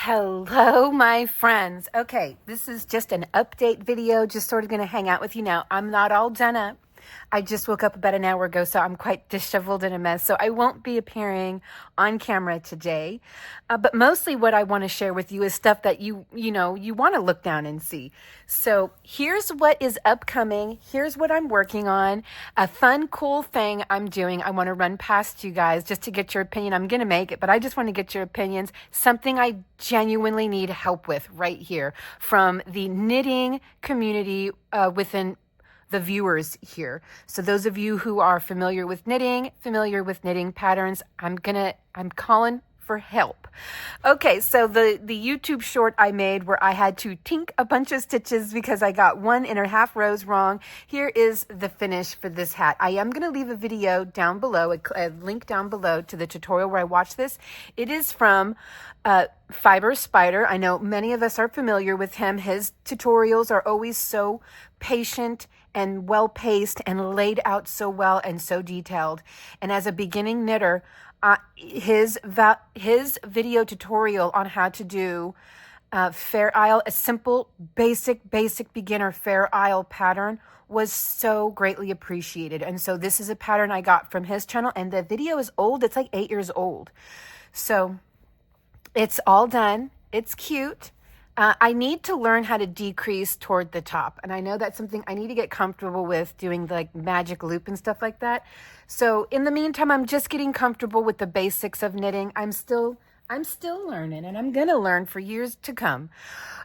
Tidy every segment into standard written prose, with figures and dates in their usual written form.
Hello, my friends. Okay, this is just an update video, just sort of going to hang out with you now. I'm not all done up. I just woke up about an hour ago, so I'm quite disheveled and a mess. So I won't be appearing on camera today. But mostly what I want to share with you is stuff that you want to look down and see. So here's what is upcoming. Here's what I'm working on. A fun, cool thing I'm doing. I want to run past you guys just to get your opinion. I'm going to make it, but I just want to get your opinions. Something I genuinely need help with right here from the knitting community within the viewers here. So those of you who are familiar with knitting patterns, I'm calling for help. Okay, so the YouTube short I made where I had to tink a bunch of stitches because I got 1.5 rows wrong. Here is the finish for this hat. I am going to leave a video down below, a link down below to the tutorial where I watched this. It is from Fiber Spider. I know many of us are familiar with him. His tutorials are always so patient and well-paced and laid out so well and so detailed. And as a beginning knitter, his video tutorial on how to do Fair Isle, a simple, basic beginner Fair Isle pattern was so greatly appreciated. And so this is a pattern I got from his channel, and the video is old. It's like 8 years old. So it's all done. It's cute. I need to learn how to decrease toward the top. And I know that's something I need to get comfortable with, doing like magic loop and stuff like that. So in the meantime, I'm just getting comfortable with the basics of knitting. I'm still learning, and I'm going to learn for years to come.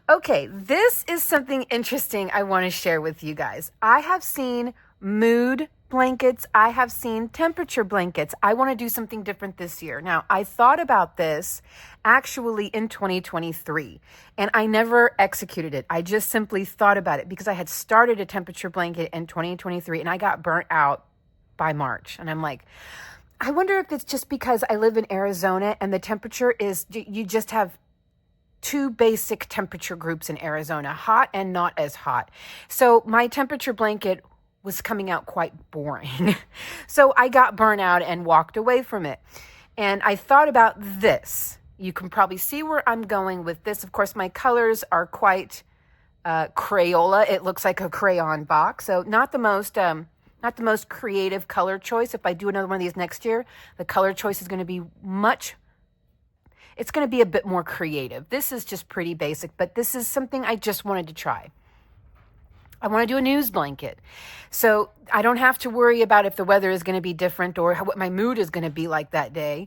Okay, this is something interesting I want to share with you guys. I have seen mood blankets. I have seen temperature blankets. I want to do something different this year. Now, I thought about this actually in 2023, and I never executed it. I just simply thought about it because I had started a temperature blanket in 2023 and I got burnt out by March. And I'm like, I wonder if it's just because I live in Arizona and the temperature is, you just have two basic temperature groups in Arizona, hot and not as hot. So my temperature blanket was coming out quite boring. So I got burnt out and walked away from it. And I thought about this. You can probably see where I'm going with this. Of course, my colors are quite Crayola. It looks like a crayon box. So not the most creative color choice. If I do another one of these next year, the color choice is going to be it's going to be a bit more creative. This is just pretty basic, but this is something I just wanted to try. I want to do a news blanket. So I don't have to worry about if the weather is going to be different or what my mood is going to be like that day.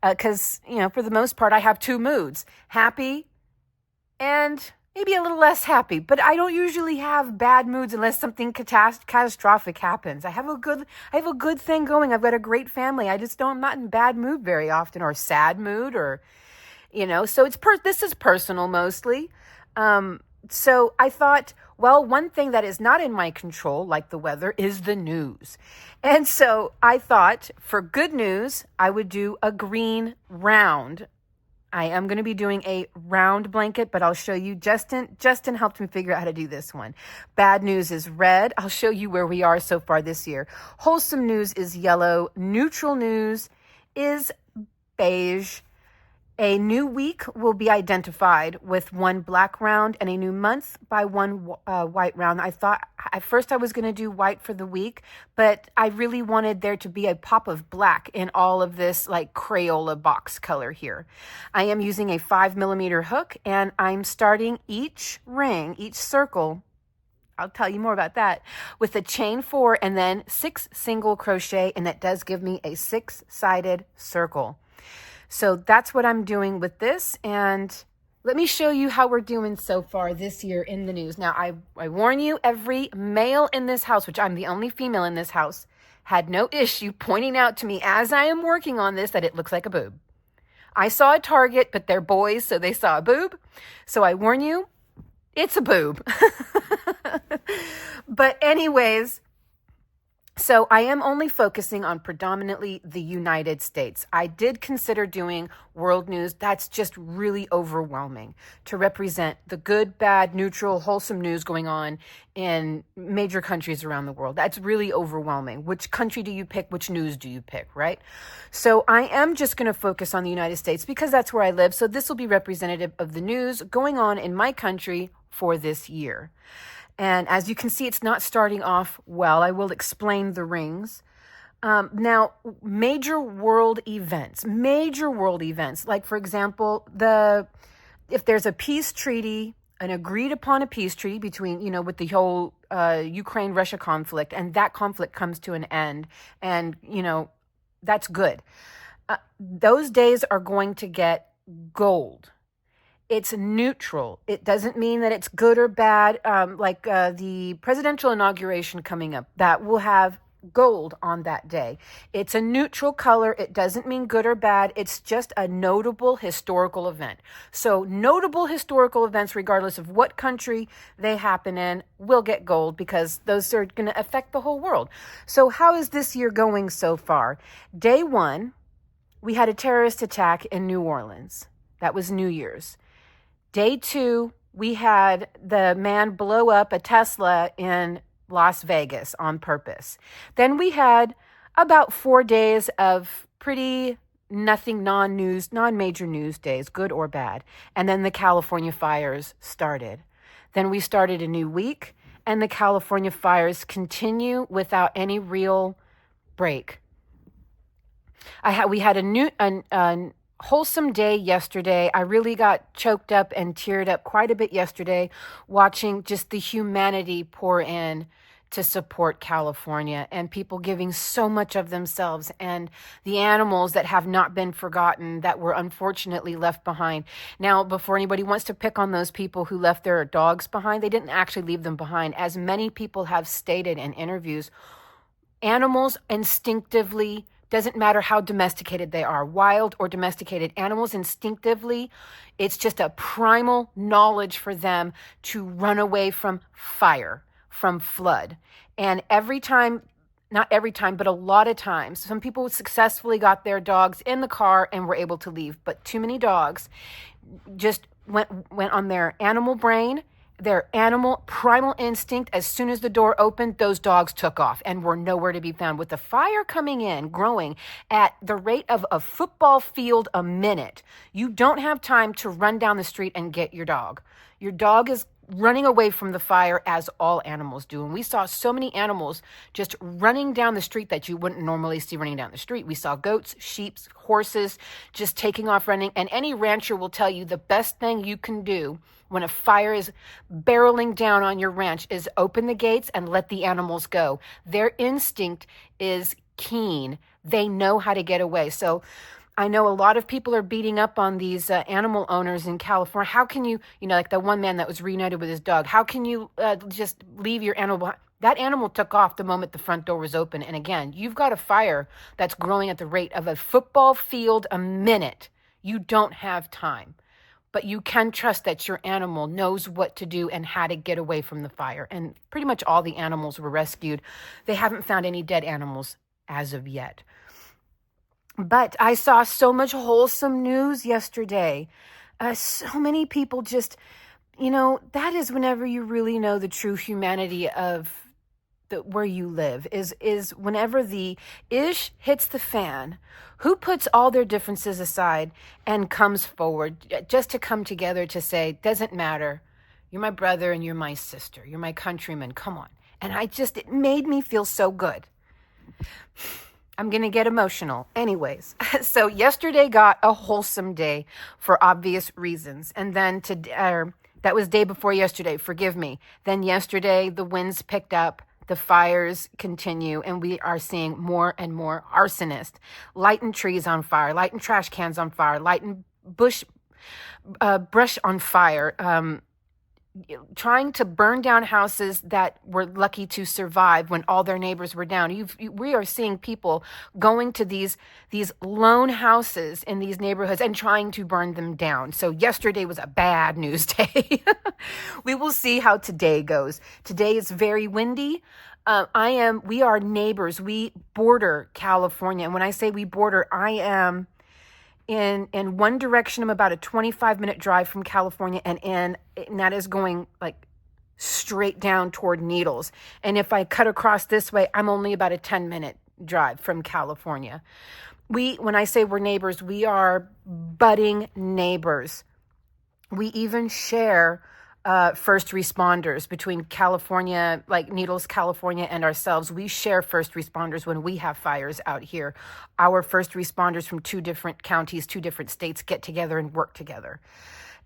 Because, for the most part, I have two moods, happy and maybe a little less happy. But I don't usually have bad moods unless something catastrophic happens. I have a good thing going. I've got a great family. I'm not in bad mood very often, or sad mood, or, so this is personal mostly. So I thought, well, one thing that is not in my control, like the weather, is the news. And so I thought, for good news, I would do a green round. I am going to be doing a round blanket, but I'll show you. Justin helped me figure out how to do this one. Bad news is red. I'll show you where we are so far this year. Wholesome news is yellow. Neutral news is beige. A new week will be identified with one black round, and a new month by one white round. I thought at first I was going to do white for the week, but I really wanted there to be a pop of black in all of this like Crayola box color here. I am using a 5mm hook, and I'm starting each circle, I'll tell you more about that, with a chain 4 and then 6 single crochet, and that does give me a 6-sided circle. So that's what I'm doing with this, and let me show you how we're doing so far this year in the news. Now, I warn you, every male in this house, which I'm the only female in this house, had no issue pointing out to me as I am working on this that it looks like a boob. I saw a target, but they're boys, so they saw a boob. So I warn you, it's a boob. But anyways, So I am only focusing on predominantly the United States. I did consider doing world news. That's just really overwhelming to represent the good, bad, neutral, wholesome news going on in major countries around the world. That's really overwhelming. Which country do you pick? Which news do you pick, right? So I am just going to focus on the United States because that's where I live. So this will be representative of the news going on in my country for this year. And as you can see, it's not starting off well. I will explain the rings. Now, major world events, like for example, if there's a peace treaty, an agreed upon a peace treaty between, with the whole Ukraine-Russia conflict, and that conflict comes to an end, and, that's good. Those days are going to get gold. It's neutral. It doesn't mean that it's good or bad. Like the presidential inauguration coming up, that will have gold on that day. It's a neutral color. It doesn't mean good or bad. It's just a notable historical event. So notable historical events, regardless of what country they happen in, will get gold because those are going to affect the whole world. So how is this year going so far? Day one, we had a terrorist attack in New Orleans. That was New Year's. Day two, we had the man blow up a Tesla in Las Vegas on purpose. Then we had about 4 days of pretty nothing non-major news days, good or bad. And then the California fires started. Then we started a new week, and the California fires continue without any real break. We had a wholesome day yesterday. I really got choked up and teared up quite a bit yesterday watching just the humanity pour in to support California and people giving so much of themselves, and the animals that have not been forgotten that were unfortunately left behind. Now, before anybody wants to pick on those people who left their dogs behind, they didn't actually leave them behind. As many people have stated in interviews, animals instinctively, doesn't matter how domesticated they are, wild or domesticated, animals instinctively, it's just a primal knowledge for them to run away from fire, from flood. And every time, not every time, but a lot of times, some people successfully got their dogs in the car and were able to leave. But too many dogs just went on their animal brain, their animal primal instinct. As soon as the door opened, those dogs took off and were nowhere to be found. With the fire coming in, growing at the rate of a football field a minute, you don't have time to run down the street and get your dog. Your dog is running away from the fire, as all animals do. And we saw so many animals just running down the street that you wouldn't normally see running down the street. We saw goats, sheep, horses just taking off running. And any rancher will tell you the best thing you can do when a fire is barreling down on your ranch is open the gates and let the animals go. Their instinct is keen. They know how to get away. So I know a lot of people are beating up on these animal owners in California. How can you, like the one man that was reunited with his dog, how can you just leave your animal behind? That animal took off the moment the front door was open. And again, you've got a fire that's growing at the rate of a football field a minute. You don't have time. But you can trust that your animal knows what to do and how to get away from the fire. And pretty much all the animals were rescued. They haven't found any dead animals as of yet. But I saw so much wholesome news yesterday. So many people just, that is whenever you really know the true humanity of where you live, is whenever the ish hits the fan, who puts all their differences aside and comes forward just to come together to say, doesn't matter, you're my brother and you're my sister, you're my countryman, come on. And it made me feel so good. I'm going to get emotional. Anyways, so yesterday got a wholesome day for obvious reasons. And then that was day before yesterday, forgive me. Then yesterday, the winds picked up, the fires continue, and we are seeing more and more arsonists lighting trees on fire, lighting trash cans on fire, lighting brush on fire. trying to burn down houses that were lucky to survive when all their neighbors were down. We are seeing people going to these lone houses in these neighborhoods and trying to burn them down. So yesterday was a bad news day. We will see how today goes. Today is very windy. We are neighbors. We border California. And when I say we border, I am in one direction. I'm about a 25-minute drive from California, and that is going like straight down toward Needles. And if I cut across this way, I'm only about a 10-minute drive from California. When I say we're neighbors, we are budding neighbors. We even share first responders between California, like Needles, California, and ourselves. We share first responders when we have fires out here. Our first responders from 2 different counties, 2 different states get together and work together.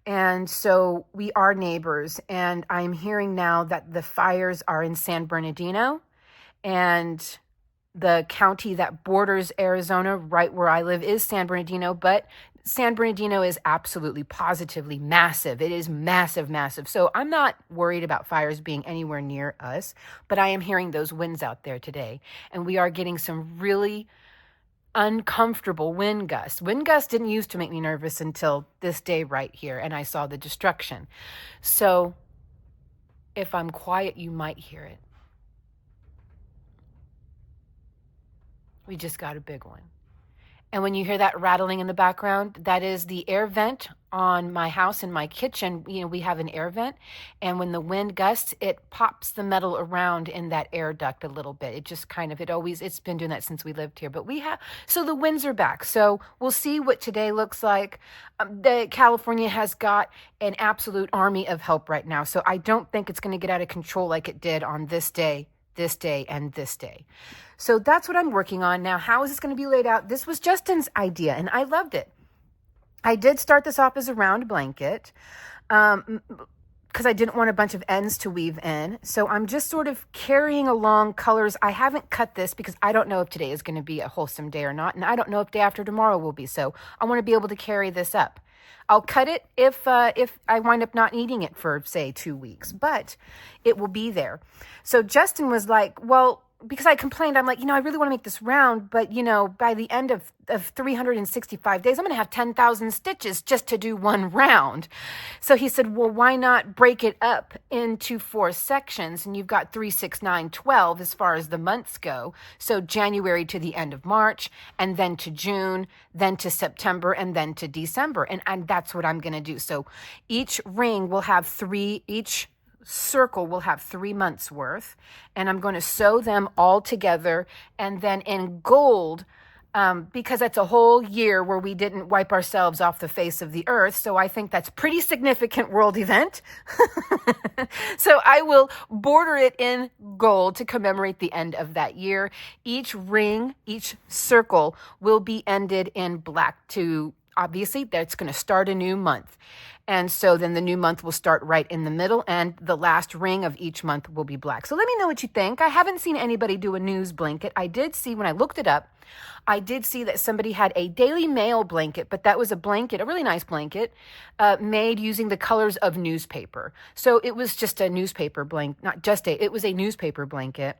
And so we are neighbors. And I'm hearing now that the fires are in San Bernardino, and the county that borders Arizona, right where I live, is San Bernardino, but San Bernardino is absolutely, positively massive. It is massive, massive. So I'm not worried about fires being anywhere near us, but I am hearing those winds out there today. And we are getting some really uncomfortable wind gusts. Wind gusts didn't used to make me nervous until this day right here, and I saw the destruction. So if I'm quiet, you might hear it. We just got a big one. And when you hear that rattling in the background, that is the air vent on my house. In my kitchen, we have an air vent. And when the wind gusts, it pops the metal around in that air duct a little bit. It just it's been doing that since we lived here. But so the winds are back. So we'll see what today looks like. California has got an absolute army of help right now. So I don't think it's going to get out of control like it did on this day, and this day. So that's what I'm working on. Now, how is this going to be laid out? This was Justin's idea, and I loved it. I did start this off as a round blanket because I didn't want a bunch of ends to weave in. So I'm just sort of carrying along colors. I haven't cut this because I don't know if today is going to be a wholesome day or not, and I don't know if day after tomorrow will be. So I want to be able to carry this up. I'll cut it if I wind up not needing it for, say, 2 weeks, but it will be there. So Justin was like, well, because I complained, I'm like, I really want to make this round, but, by the end of 365 days, I'm going to have 10,000 stitches just to do one round. So he said, well, why not break it up into 4 sections? And you've got 3, 6, 9, 12 as far as the months go. So January to the end of March, and then to June, then to September, and then to December. And that's what I'm going to do. So each ring will have each circle will have 3 months worth, and I'm going to sew them all together, and then in gold, because that's a whole year where we didn't wipe ourselves off the face of the earth. So I think that's pretty significant world event. So I will border it in gold to commemorate the end of that year. Each ring, each circle will be ended in black obviously that's going to start a new month. And so then the new month will start right in the middle, and the last ring of each month will be black. So let me know what you think. I haven't seen anybody do a news blanket. I did see, when I looked it up, I did see that somebody had a Daily Mail blanket, but that was a blanket, a really nice blanket, made using the colors of newspaper. So it was just a newspaper blanket, it was a newspaper blanket.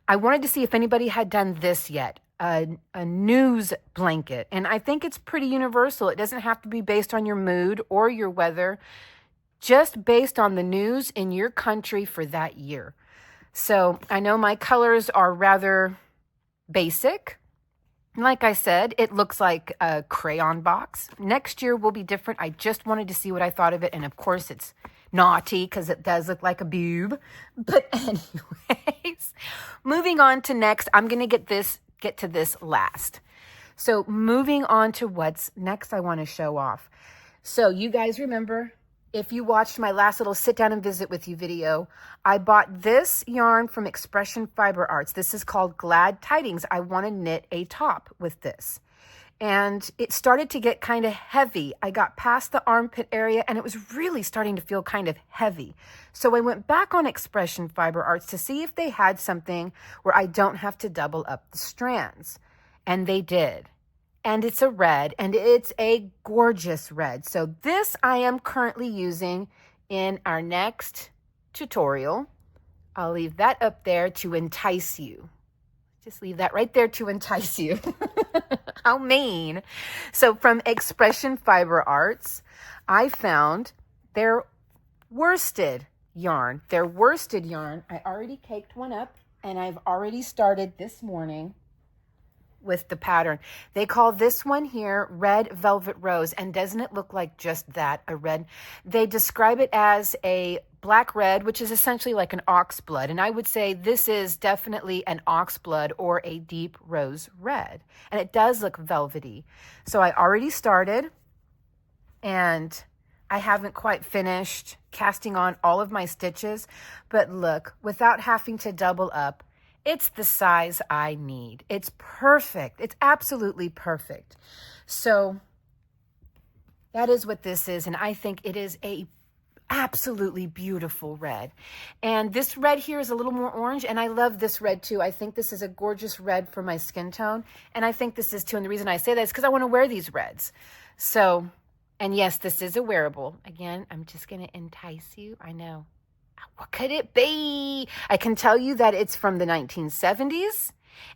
I wanted to see if anybody had done this yet. A news blanket. And I think it's pretty universal. It doesn't have to be based on your mood or your weather, just based on the news in your country for that year. So I know my colors are rather basic. Like I said, it looks like a crayon box. Next year will be different. I just wanted to see what I thought of it. And of course, it's naughty because it does look like a boob. But anyways, moving on to next, I'm going to get to this last. So moving on to what's next I want to show off. So you guys remember, if you watched my last little sit down and visit with you video, I bought this yarn from Expression Fiber Arts. This is called Glad Tidings. I want to knit a top with this. And it started to get kind of heavy. I got past the armpit area and it was really starting to feel kind of heavy. So I went back on Expression Fiber Arts to see if they had something where I don't have to double up the strands. And they did. And it's a red, and it's a gorgeous red. So this I am currently using in our next tutorial. I'll leave that up there to entice you. Just leave that right there to entice you. How mean. So from Expression Fiber Arts, I found their worsted yarn. Their worsted yarn, I already caked one up, and I've already started this morning with the pattern. They call this one here Red Velvet Rose, and doesn't it look like just that, a red? They describe it as a black red, which is essentially like an ox blood, and I would say this is definitely an ox blood or a deep rose red, and it does look velvety. So I already started, and I haven't quite finished casting on all of my stitches, but look, without having to double up, it's the size I need. It's perfect. It's absolutely perfect. So that is what this is, and I think it is a absolutely beautiful red. And this red here is a little more orange, and I love this red too. I think this is a gorgeous red for my skin tone, and I think this is too. And the reason I say that is because I want to wear these reds. So, and yes, this is a wearable. Again, I'm just going to entice you. I know. What could it be? I can tell you that it's from the 1970s,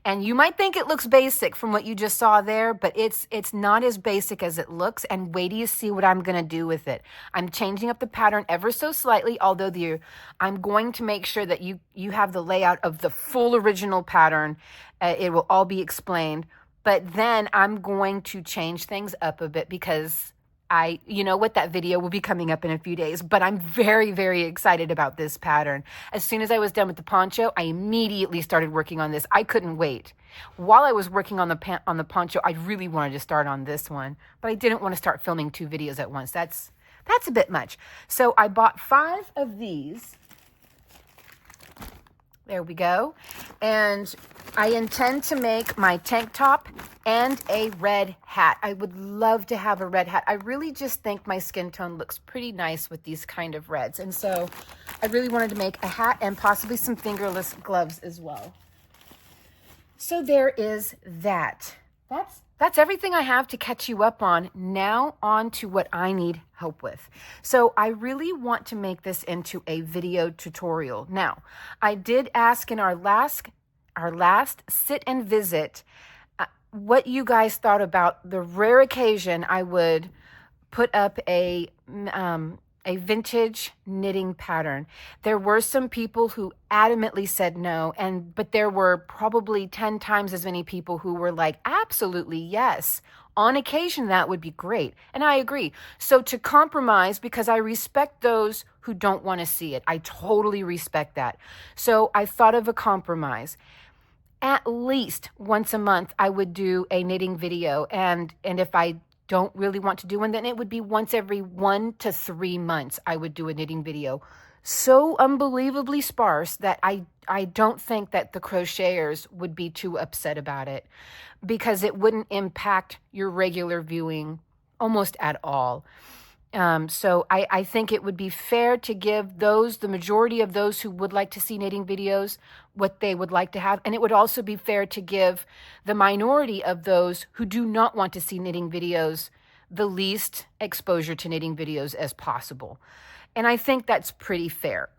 and you might think it looks basic from what you just saw there, but it's not as basic as it looks. And wait till you see what I'm going to do with it. I'm changing up the pattern ever so slightly, although I'm going to make sure that you have the layout of the full original pattern. It will all be explained, but then I'm going to change things up a bit because you know what, that video will be coming up in a few days, but I'm very, very excited about this pattern. As soon as I was done with the poncho, I immediately started working on this. I couldn't wait. While I was working on the poncho, I really wanted to start on this one, but I didn't want to start filming 2 videos at once. That's a bit much. So I bought 5 of these. There we go. And I intend to make my tank top and a red hat. I would love to have a red hat. I really just think my skin tone looks pretty nice with these kind of reds. And so I really wanted to make a hat and possibly some fingerless gloves as well. So there is that. That's everything I have to catch you up on. Now on to what I need help with. So I really want to make this into a video tutorial. Now, I did ask in our last sit and visit what you guys thought about the rare occasion I would put up a vintage knitting pattern. There were some people who adamantly said no, but there were probably 10 times as many people who were like, absolutely yes. On occasion, that would be great. And I agree. So to compromise, because I respect those who don't want to see it, I totally respect that. So I thought of a compromise. At least once a month, I would do a knitting video. And if I don't really want to do one, then it would be once every 1 to 3 months I would do a knitting video. So unbelievably sparse that I don't think that the crocheters would be too upset about it, because it wouldn't impact your regular viewing almost at all. So I think it would be fair to give the majority of those who would like to see knitting videos what they would like to have. And it would also be fair to give the minority of those who do not want to see knitting videos the least exposure to knitting videos as possible. And I think that's pretty fair.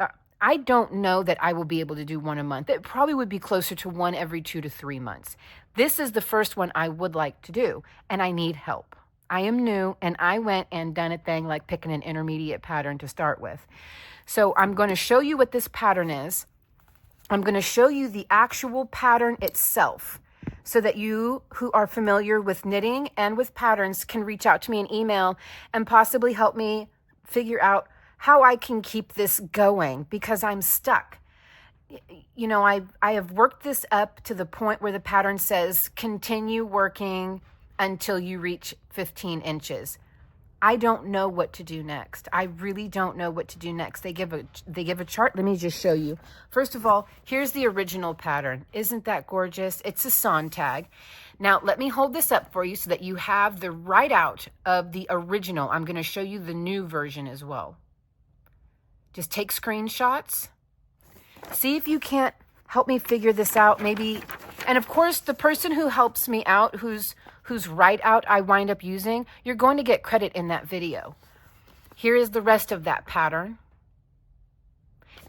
I don't know that I will be able to do one a month. It probably would be closer to one every 2 to 3 months. This is the first one I would like to do, and I need help. I am new, and I went and done a thing like picking an intermediate pattern to start with. So I'm going to show you what this pattern is. I'm going to show you the actual pattern itself so that you who are familiar with knitting and with patterns can reach out to me in email and possibly help me figure out how I can keep this going, because I'm stuck. You know, I have worked this up to the point where the pattern says continue working until you reach 15 inches. I don't know what to do next. I really don't know what to do next. They give a chart. Let me just show you. First of all, here's the original pattern. Isn't that gorgeous? It's a Sontag. Now, let me hold this up for you so that you have the write out of the original. I'm going to show you the new version as well. Just take screenshots. See if you can't help me figure this out, maybe. And of course, the person who helps me out, whose write out I wind up using, you're going to get credit in that video. Here is the rest of that pattern.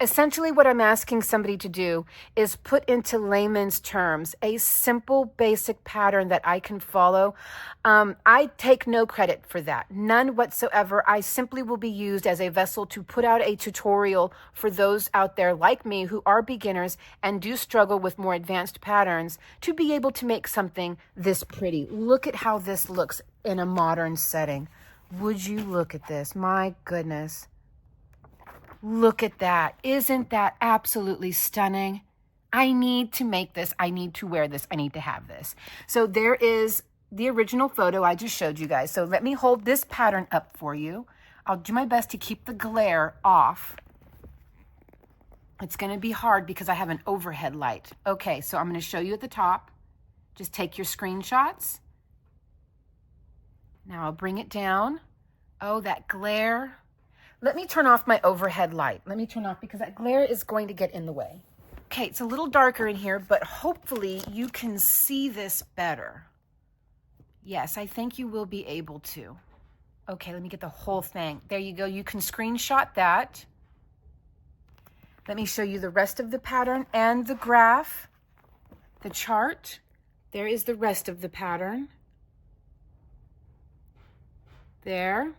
Essentially, what I'm asking somebody to do is put into layman's terms a simple, basic pattern that I can follow. I take no credit for that, none whatsoever. I simply will be used as a vessel to put out a tutorial for those out there like me who are beginners and do struggle with more advanced patterns to be able to make something this pretty. Look at how this looks in a modern setting. Would you look at this? My goodness. Look at that. Isn't that absolutely stunning? I need to make this. I need to wear this. I need to have this. So there is the original photo I just showed you guys. So let me hold this pattern up for you. I'll do my best to keep the glare off. It's going to be hard because I have an overhead light. Okay, so I'm going to show you at the top. Just take your screenshots. Now I'll bring it down. Oh, that glare. Let me turn off my overhead light. Let me turn off because that glare is going to get in the way. Okay, it's a little darker in here, but hopefully you can see this better. Yes, I think you will be able to. Okay, let me get the whole thing. There you go. You can screenshot that. Let me show you the rest of the pattern and the graph, the chart. There is the rest of the pattern. There.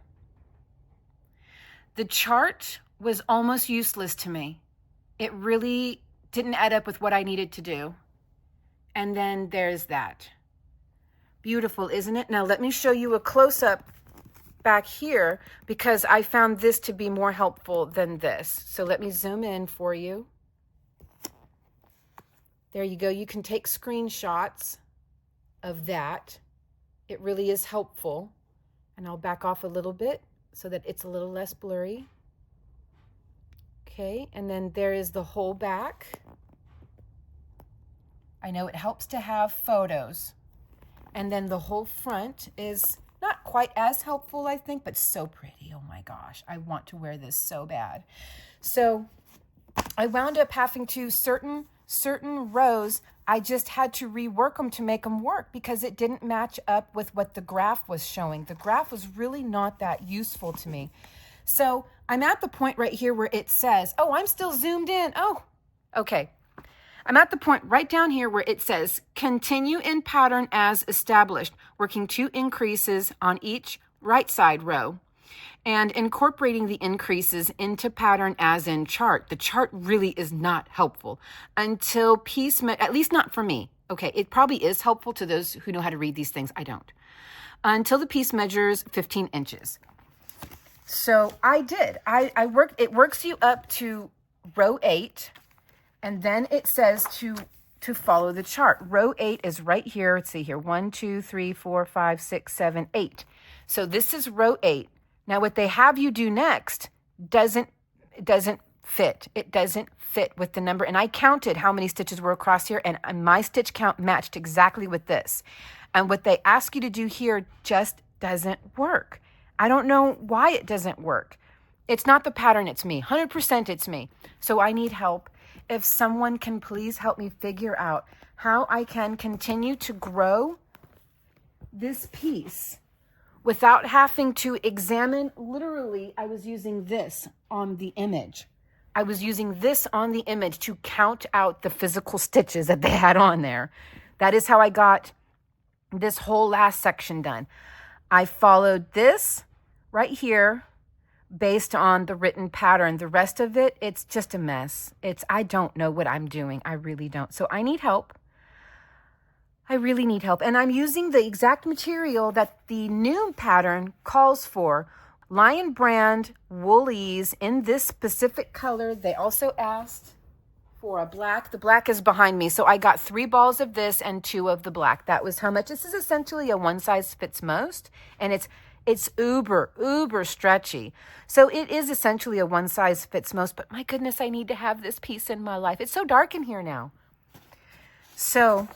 The chart was almost useless to me. It really didn't add up with what I needed to do. And then there's that. Beautiful, isn't it? Now let me show you a close-up back here because I found this to be more helpful than this. So let me zoom in for you. There you go. You can take screenshots of that. It really is helpful. And I'll back off a little bit so that it's a little less blurry. Okay, and then there is the whole back. I know it helps to have photos. And then the whole front is not quite as helpful, I think, but so pretty. Oh my gosh, I want to wear this so bad. So I wound up having to certain rows, I just had to rework them to make them work because it didn't match up with what the graph was showing. The graph was really not that useful to me. So I'm at the point right here where it says, oh, I'm still zoomed in. Oh, okay. I'm at the point right down here where it says, continue in pattern as established, working 2 increases on each right side row and incorporating the increases into pattern as in chart. The chart really is not helpful until piece, at least not for me. Okay, it probably is helpful to those who know how to read these things. I don't. Until the piece measures 15 inches. So I did. I worked. It works you up to row 8, and then it says to follow the chart. Row 8 is right here. Let's see here. 1, 2, 3, 4, 5, 6, 7, 8. So this is row 8. Now what they have you do next doesn't fit. It doesn't fit with the number. And I counted how many stitches were across here, and my stitch count matched exactly with this. And what they ask you to do here just doesn't work. I don't know why it doesn't work. It's not the pattern, it's me. 100% it's me. So I need help. If someone can please help me figure out how I can continue to grow this piece without having to examine, literally, I was using this on the image. I was using this on the image to count out the physical stitches that they had on there. That is how I got this whole last section done. I followed this right here based on the written pattern. The rest of it, it's just a mess. I don't know what I'm doing. I really don't. So I need help. I really need help. And I'm using the exact material that the new pattern calls for. Lion Brand woolies in this specific color. They also asked for a black. The black is behind me. So I got 3 balls of this and 2 of the black. That was how much. This is essentially a one size fits most. And it's uber stretchy. So it is essentially a one size fits most. But my goodness, I need to have this piece in my life. It's so dark in here now. So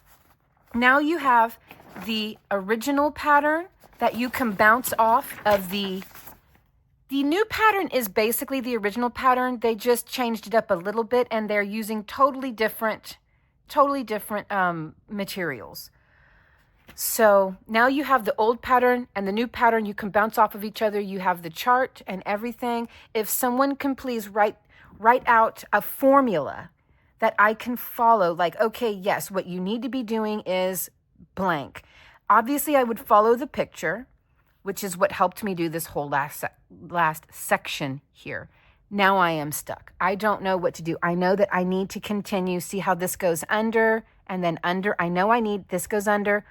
now you have the original pattern that you can bounce off of the new pattern is basically the original pattern. They just changed it up a little bit and they're using totally different materials. So now you have the old pattern and the new pattern. You can bounce off of each other. You have the chart and everything. If someone can please write write out a formula that I can follow. Like, okay, yes, what you need to be doing is blank. Obviously, I would follow the picture, which is what helped me do this whole last section here. Now I am stuck. I don't know what to do. I know that I need to continue. See how this goes under and then under. I know this goes under.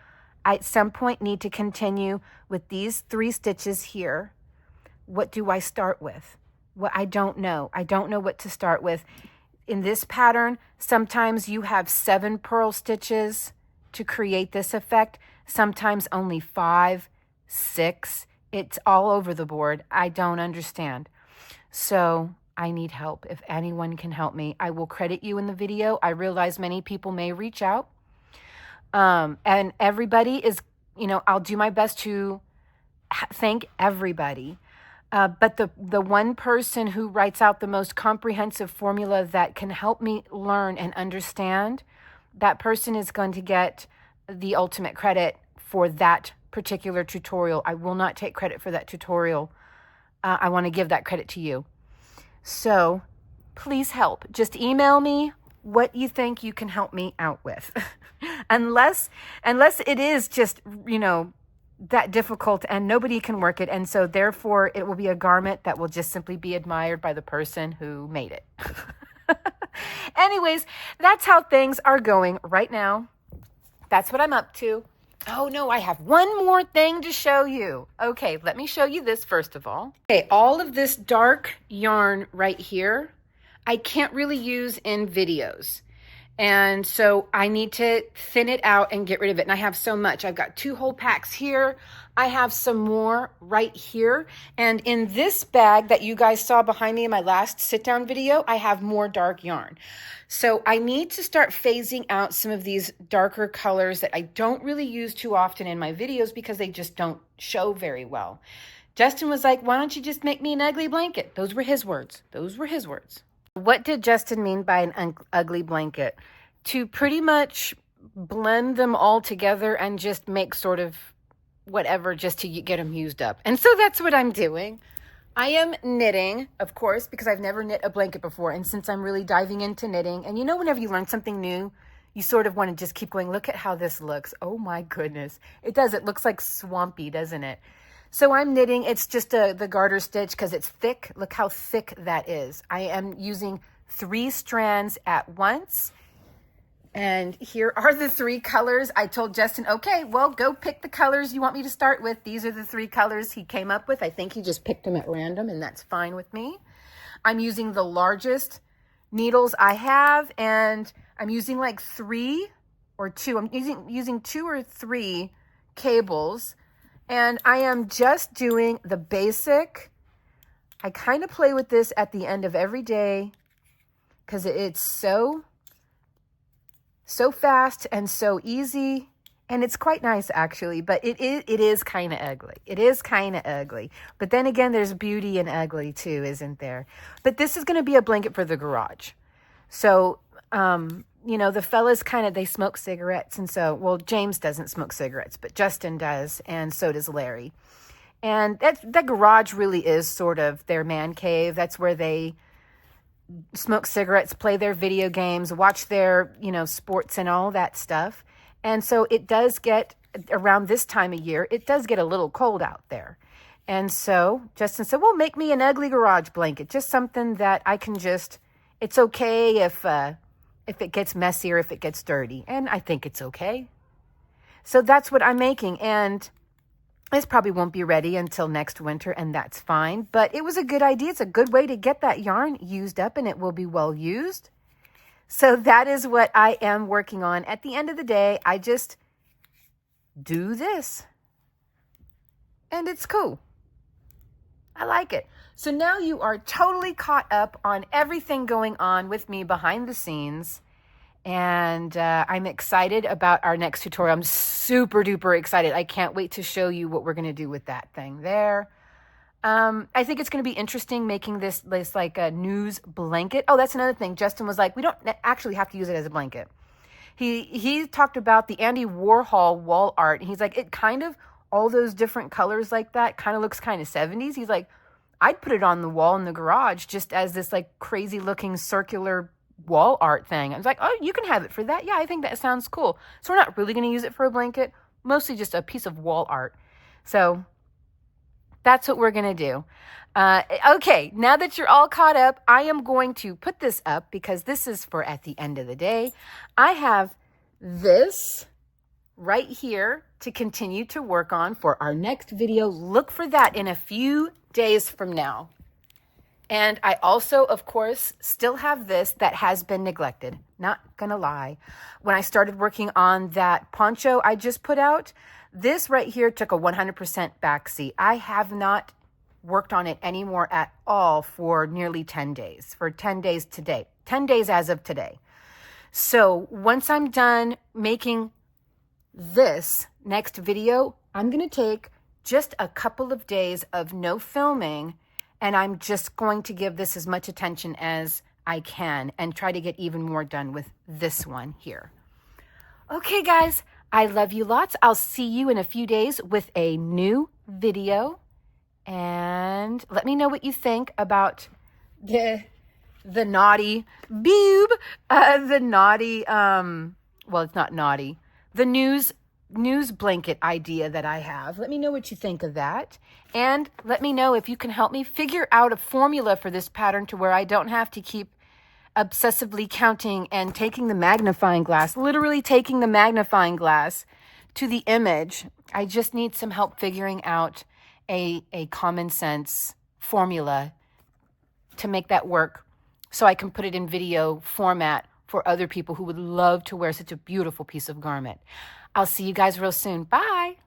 I at some point need to continue with these 3 stitches here. What do I start with? Well, I don't know. I don't know what to start with. In this pattern, sometimes you have 7 purl stitches to create this effect. Sometimes only 5, 6. It's all over the board. I don't understand. So I need help. If anyone can help me, I will credit you in the video. I realize many people may reach out. And everybody is, I'll do my best to thank everybody. But the one person who writes out the most comprehensive formula that can help me learn and understand, that person is going to get the ultimate credit for that particular tutorial. I will not take credit for that tutorial. I want to give that credit to you. So please help. Just email me what you think you can help me out with. unless it is just, that difficult and nobody can work it. And so therefore it will be a garment that will just simply be admired by the person who made it. Anyways, that's how things are going right now. That's what I'm up to. Oh no, I have one more thing to show you. Okay, let me show you this first of all. Okay, all of this dark yarn right here, I can't really use in videos. And so I need to thin it out and get rid of it. And I have so much. I've got 2 whole packs here. I have some more right here. And in this bag that you guys saw behind me in my last sit down video, I have more dark yarn. So I need to start phasing out some of these darker colors that I don't really use too often in my videos because they just don't show very well. Justin was like, why don't you just make me an ugly blanket? Those were his words. Those were his words. What did Justin mean by an ugly blanket? To pretty much blend them all together and just make sort of whatever just to get them used up. And so that's what I'm doing. I am knitting, of course, because I've never knit a blanket before. And since I'm really diving into knitting, and whenever you learn something new, you sort of want to just keep going, look at how this looks. Oh my goodness. It does. It looks like swampy, doesn't it? So I'm knitting. It's just the garter stitch because it's thick. Look how thick that is. I am using 3 strands at once. And here are the 3 colors. I told Justin, okay, well, go pick the colors you want me to start with. These are the 3 colors he came up with. I think he just picked them at random, and that's fine with me. I'm using the largest needles I have, and I'm using like 3 or 2. I'm using 2 or 3 cables, and I am just doing the basic. I kind of play with this at the end of every day because it's so fast and so easy, and it's quite nice actually, but it is kind of ugly. It is kind of ugly, but then again, there's beauty in ugly too, isn't there? But this is going to be a blanket for the garage. So the fellas they smoke cigarettes, and so, well, James doesn't smoke cigarettes, but Justin does, and so does Larry. And that garage really is sort of their man cave. That's where they smoke cigarettes, play their video games, watch their, sports and all that stuff. And so it does get, around this time of year, it does get a little cold out there. And so Justin said, well, make me an ugly garage blanket, just something that I can it's okay if it gets messy or if it gets dirty. And I think it's okay. So that's what I'm making. And this probably won't be ready until next winter, and that's fine. But it was a good idea. It's a good way to get that yarn used up, and it will be well used. So that is what I am working on. At the end of the day, I just do this. And it's cool. I like it. So now you are totally caught up on everything going on with me behind the scenes. And I'm excited about our next tutorial. I'm super duper excited. I can't wait to show you what we're going to do with that thing there. I think it's going to be interesting making this like a news blanket. Oh, that's another thing. Justin was like, we don't actually have to use it as a blanket. He talked about the Andy Warhol wall art. And he's like, it kind of, all those different colors like that kind of looks kind of 70s. He's like, I'd put it on the wall in the garage just as this like crazy looking circular wall art thing. I was like, oh, you can have it for that. Yeah, I think that sounds cool. So we're not really going to use it for a blanket, mostly just a piece of wall art. So that's what we're going to do. Okay, now that you're all caught up, I am going to put this up because this is for at the end of the day. I have this right here to continue to work on for our next video. Look for that in a few days from now. And I also, of course, still have this that has been neglected. Not gonna lie. When I started working on that poncho I just put out, this right here took a 100% backseat. I have not worked on it anymore at all for nearly 10 days. For 10 days today. 10 days as of today. So once I'm done making this next video, I'm going to take just a couple of days of no filming, and I'm just going to give this as much attention as I can and try to get even more done with this one here. Okay, guys, I love you lots. I'll see you in a few days with a new video, and let me know what you think about the naughty boob, the naughty, well, it's not naughty, the news blanket idea that I have. Let me know what you think of that. And let me know if you can help me figure out a formula for this pattern to where I don't have to keep obsessively counting and taking the magnifying glass, literally taking the magnifying glass to the image. I just need some help figuring out a common sense formula to make that work so I can put it in video format for other people who would love to wear such a beautiful piece of garment. I'll see you guys real soon. Bye.